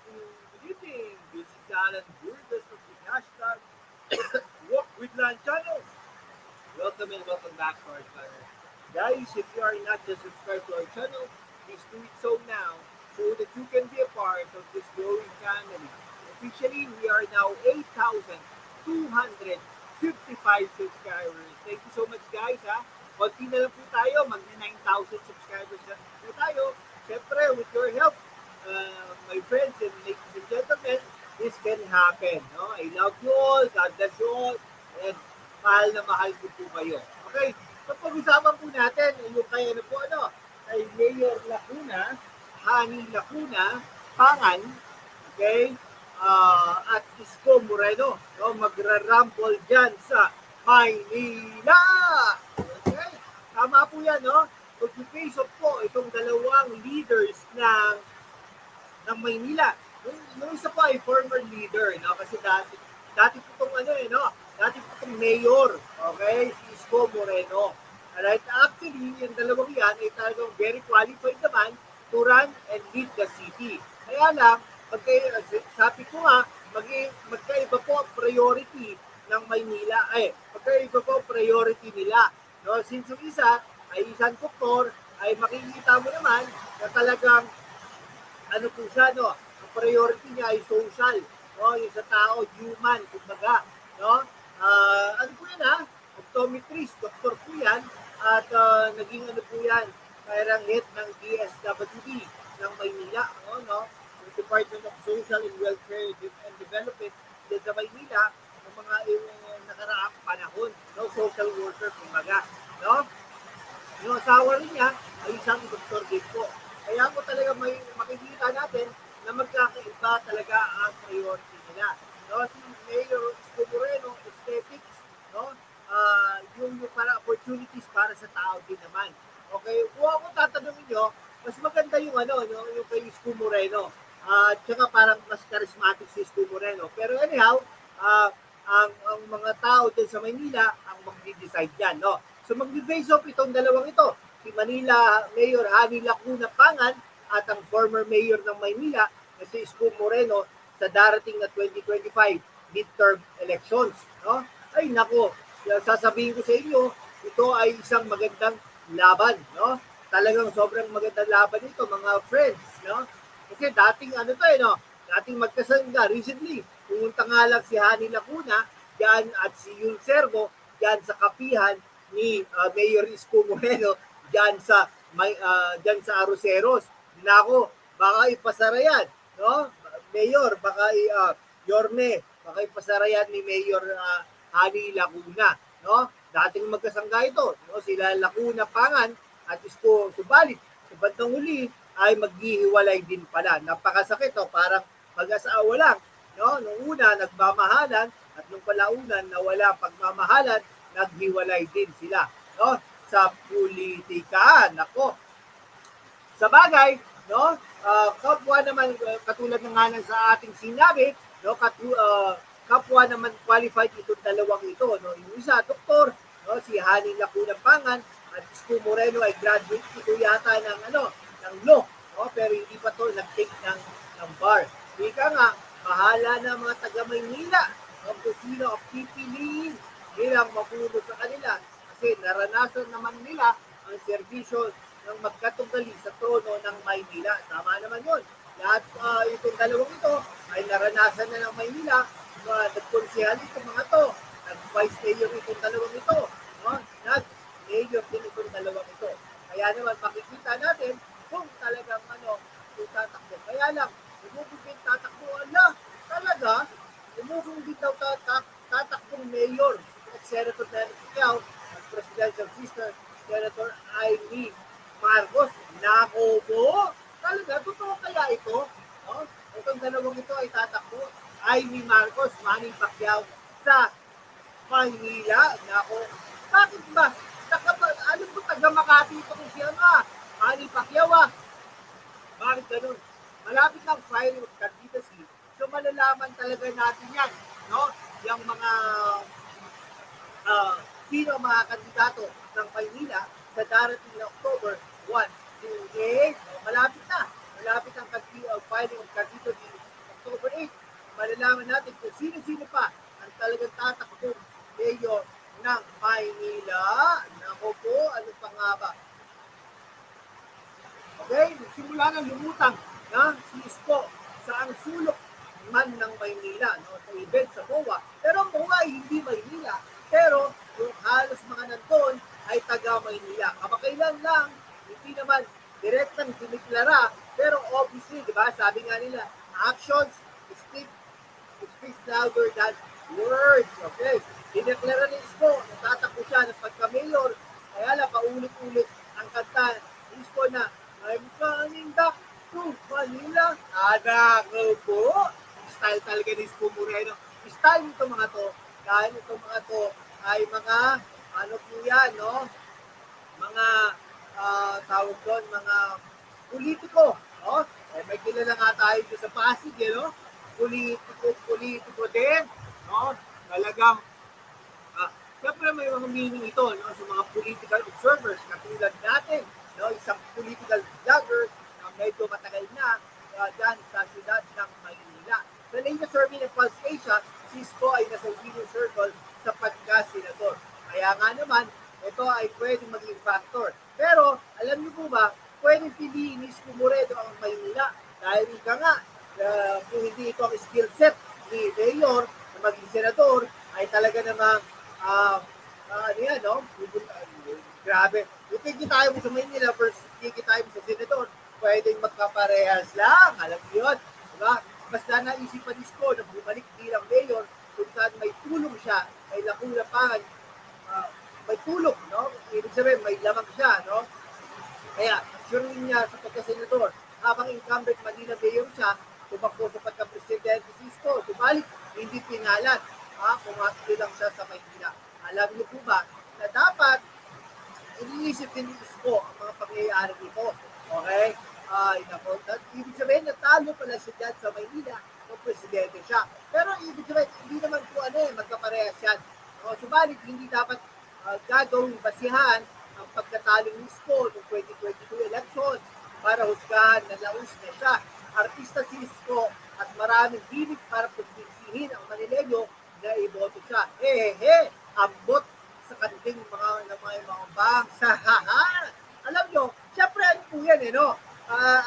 Good evening. This is Alan Burgos from the hashtag Walk with Land channel. Welcome and welcome back to our channel. Guys, if you are not yet subscribed to our channel, please do it so now so that you can be a part of this growing family. Officially, we are now 8,255 subscribers. Thank you so much guys ha. Konti na lang po tayo, magna 9,000 subscribers na po tayo. Siyempre, with your help, my friends and ladies and gentlemen, this can happen. No? I love you all, God bless you all, and mahal na mahal ko po kayo. Okay, so pag-usapan po natin yung kay ano po ano, kay Mayor Lacuna, Hani Lacuna, Pangan, okay, at Isko Moreno, no, magra-rumble dyan sa Maynila. Okay, tama po yan, no? Pag-face off po itong dalawang leaders ng Maynila. Yung isa po ay former leader, no? Kasi dati po itong ano eh, no? Dati po itong mayor, okay? Si Isko Moreno. Alright, actually, yung dalawang yan ay talagang very qualified naman to run and lead the city. Kaya lang, sabi ko nga, magkaiba po ang priority ng Maynila. Magkaiba po ang priority nila. No? Since yung isa ay isang doktor, ay makikita mo naman na talagang ano po siya, no? Ang priority niya ay social, no? Yung sa tao, human, kumbaga, no? Ano po yan, ha? Optometrist, doktor po yan, at naging ano po yan, parang head ng DSWD ng Maynila, no? Yung Department of Social and Welfare and Development din sa Maynila, ng mga nakaraang panahon, no? Social worker, kumbaga, no? Yung asawa rin niya ay isang doktor din po. Kaya po talaga may makikita natin na magkakaiba talaga ang priority nila. No, si Mayor Isko Moreno, aesthetics, no? Yung para opportunities para sa tao din naman. Okay, kung ako tatanungin nyo, mas maganda yung ano, yung kay Isko Moreno. Tsaka parang mas charismatic si Isko Moreno. Pero anyhow, ang mga tao din sa Maynila ang magdi-decide yan, no? So magdi-face off itong dalawang ito, si Manila Mayor Hani Lacuna Pangan at ang former mayor ng Maynila na si Isko Moreno sa darating na 2025 midterm elections, no? Ay nako, sasabihin ko sa inyo, ito ay isang magandang laban, no? Talagang sobrang magandang laban ito, mga friends, no? Kasi dating ano to no? Dating magkasangga recently. Pumunta nga lang si Hani Lacuna diyan at si Yul Servo diyan sa kapihan ni Mayor Isko Moreno diyan sa Aroseros. Nako, baka ipasara yan, no? Mayor, baka Yorme, baka ipasara yan ni Mayor Hani Lacuna, no? Dating magkasangga ito, no? Sila Lacuna Pangan at Isko Subalit. Sa bandang huli ay maghihiwalay din pala. Napakasakit, no? Parang mag-asawa lang, no? Nung una nagmamahalan at nung palaunan na wala pagmamahalan, naghiwalay din sila, no? Sa politika. Nako. Sa bagay, no? Kapwa naman katulad ng nga sa ating sinabi, no? Kapwa naman qualified itong dalawang ito, no? Yung isa doktor, no? Si Hani Lacuna Pangan at Isko Moreno ay graduate ito yata ng law, no? Pero hindi pa to nag-take ng bar. Ika nga, bahala na mga taga Maynila ang kung sino ang pipiliin bilang mapuno sa kanila kasi naranasan naman nila ang serbisyo ng magkatugali sa trono ng Maynila. Tama naman yun. Lahat itong dalawang ito ay naranasan na ng Maynila. Nagkonsehal itong mga to. Nag-vice mayor itong dalawang ito. No? Nag-mayor din itong dalawang ito. Kaya naman makikita natin kung talagang kung tatakbo. Kaya lang, umubigin tatakbo. Talaga, umubigin daw tatakbong mayor at Senator Nelly Pacquiao at Presidential Sister Senator Amy Marcos. Nako po, talaga, totoo kaya ito? No? Itong dalawang ito ay tatakbo. Amy Marcos, Manny Pacquiao sa Manila. Nako, bakit ba? Alam ko taga Makati ito kung siya Manny Pacquiao Bakit ganun? Malapit ng filing of candidacy. So malalaman talaga natin yan, no? Yung mga sino mga kandidato ng Maynila sa darating na October 1 to 8. Malapit na. Malapit ang filing of candidacy Okay? Simula na lumutang na si Isko sa ang sulok man ng Maynila, no? Sa event sa MOA. Pero ang MOA ay hindi Maynila. Pero yung halos mga nandun ay taga Maynila. Kamakailan lang, hindi naman direktang diniklara, pero obviously, di ba, sabi nga nila, actions speak louder than words. Okay? Dineklara ni Isko, natatakbo siya ng pagka-mayor, kaya lang paulit-ulit ang kanta ni Isko na, I'm coming back to Manila. Anak ko po. Style talaga ni Isko Moreno. Style nito mga to, dahil itong mga to ay mga, ano po yan, no? Mga, tawag doon, mga politiko. No? Eh, may kilala nga tayo sa Pasig, no? Politiko din. No? Talagang, siyempre may mga meaning ito, no? Sa mga political observers, katulad natin, no? Isang political vlogger na medyo matagal na dyan sa siyudad ng Maynila. Sa latest survey ng Pulse Asia, Cisco ay nasa winning circle sa pagka-senador. Kaya nga naman, ito ay pwedeng maging factor. Pero, alam niyo po ba, pwedeng piliin ni Isko Moreno ang Maynila. Dahil ika nga, kung hindi ito ang skill set ni Mayor na maging senador, ay talaga namang, ano yan, no? Grabe. Yung kikitayo mo sa Maynila versus kikitayo mo sa senador, pwedeng magkaparehas lang. Alam niyo yun. Diba? Basta naisipan ni Isko na bumalik bilang mayor kung saan may tulong siya, may lakulapangan, may tulong, no? Ibig sabihin, may lamang siya, no? Kaya, sure niya sa pagka-senador, habang incumbent Manila mayor siya, tumakbo sa pagka-presidente si Isko, subalit, hindi pinalat, pumatili lang siya sa Maynila. Alam niyo po ba, na dapat, iniisip din ni Isko ang mga pangyayari dito. Okay? Ibig sabihin, natalo pala siya dyan sa Maynila kung presidente siya. Pero ibig sabihin, hindi naman po magkaparehas yan. Subalit, hindi dapat gagawing basihan ang pagkatalo ni Isko noong 2022 elections para husgahan na laus na siya. Artista si Isko at maraming bilig para pagpinsihin ang Manileño na iboto siya. Ambot sa kanting mga bangsa. Alam nyo, syempre ano po yan no?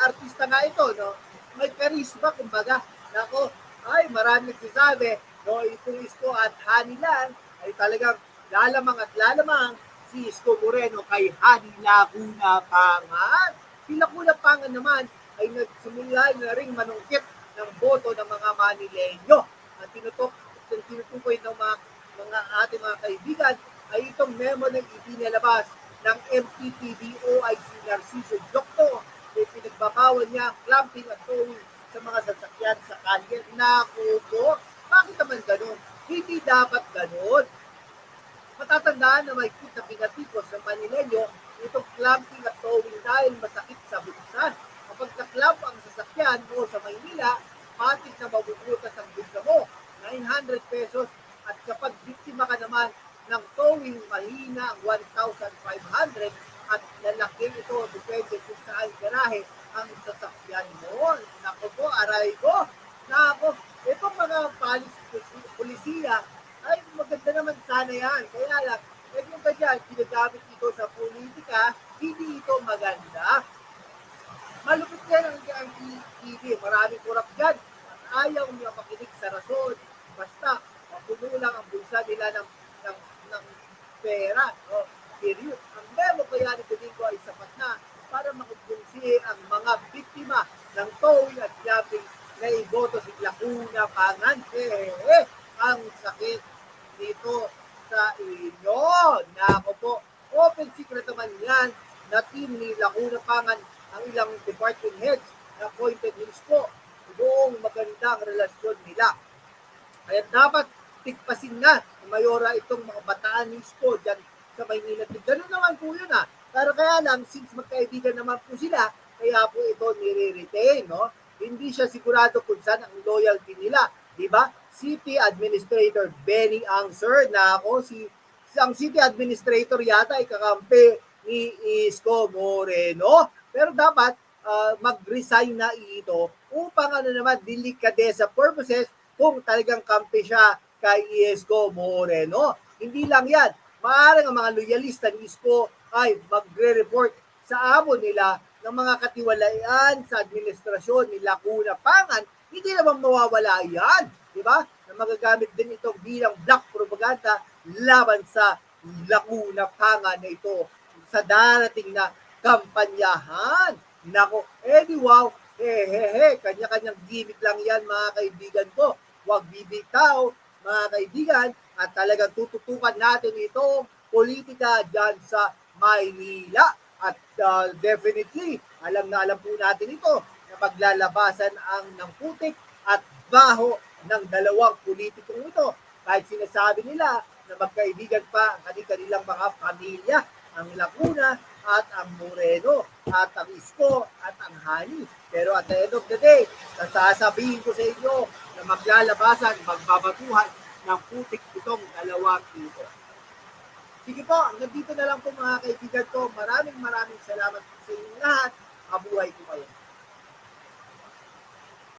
Artista nga ito, no? May karisma, kumbaga. Nako, ay marami nagsasabi, no? Itong Isko at Hani lang ay talagang lalamang at lalamang si Isko Moreno kay Hani Laguna Pangan. Si Laguna Pangan naman ay nagsimula na ring manungkit ng boto ng mga Manileño. Ang tinutukoy ng mga ating mga kaibigan ay itong memo na ipinalabas ng MPPBO ay si Narciso Jokto. Pinagbabawal niya ang clamping at towing sa mga sasakyan sa kalye. Naku po, bakit naman ganun? Hindi dapat ganun. Matatandaan na may kita pinatikos ng Manileño itong clamping at towing dahil masakit sa bulsa. Kapag na-clamp ang sasakyan mo sa Maynila, matik na mabubutas ang bulsa mo. 900 pesos at kapag biktima ka naman ng towing, mahina ang 1,500 at lalaki ito depende kung saan garahe ang sasakyan mo. Nako po, aray ko. Nako, itong mga polisiya ay maganda naman sana yan. Kaya lang, kung ba dyan, ginagamit ito sa politika, hindi ito maganda. Malupit yan ang TV. Maraming kurap dyan. At ayaw niya makinig sa rason. Basta, mapuno lang ang bulsa nila ng pera. Period. Ang memo kaya ni Domingo ay sapat na para makumbinsi ang mga biktima ng towing at clamping na iboto si Laguna Pangan. Ang sakit dito sa inyo. Nako po, open secret naman yan na team ni Laguna Pangan ang ilang department heads na appointed ni Isko. Buong magandang relasyon nila. Kaya dapat tigpasin na ng mayora itong mga bataan ni Isko dyan sa Maynila. Ganun naman po yun Pero kaya lang, since magkaibigan naman po sila, kaya po ito nire-retain, no? Hindi siya sigurado kung saan ang loyalty nila. Diba? City Administrator Benny Angser na ako, ang City Administrator yata ay kakampi ni Isko Moreno. Pero dapat mag-resign na ito upang naman delikadesa purposes kung talagang kampi siya kay Isko Moreno. Hindi lang yan. Maaaring ang mga loyalista ni Isko ay magre-report sa amo nila ng mga katiwalian sa administrasyon ni Lacuna Pangan, hindi naman mawawala yan. Di ba? Na magagamit din ito bilang black propaganda laban sa Lacuna Pangan na ito sa darating na kampanyahan. Nako, di wow, kanya-kanyang gimmick lang yan mga kaibigan ko. Huwag bibitaw mga kaibigan at talagang tututukan natin itong politika dyan sa Maynila. At definitely, alam na alam po natin ito na paglalabasan ang ng putik at baho ng dalawang politikong ito. Kahit sinasabi nila na magkaibigan pa ang kanilang mga pamilya, ang Lacuna at ang Moreno at ang Isko at ang Hani. Pero at the end of the day, sasabihin ko sa inyo na maglalabasan, magbabatuhan ng putik itong dalawang ito. Sige po, hanggang dito na lang po mga kaibigan ko. Maraming salamat sa inyong lahat. Mabuhay po kayo.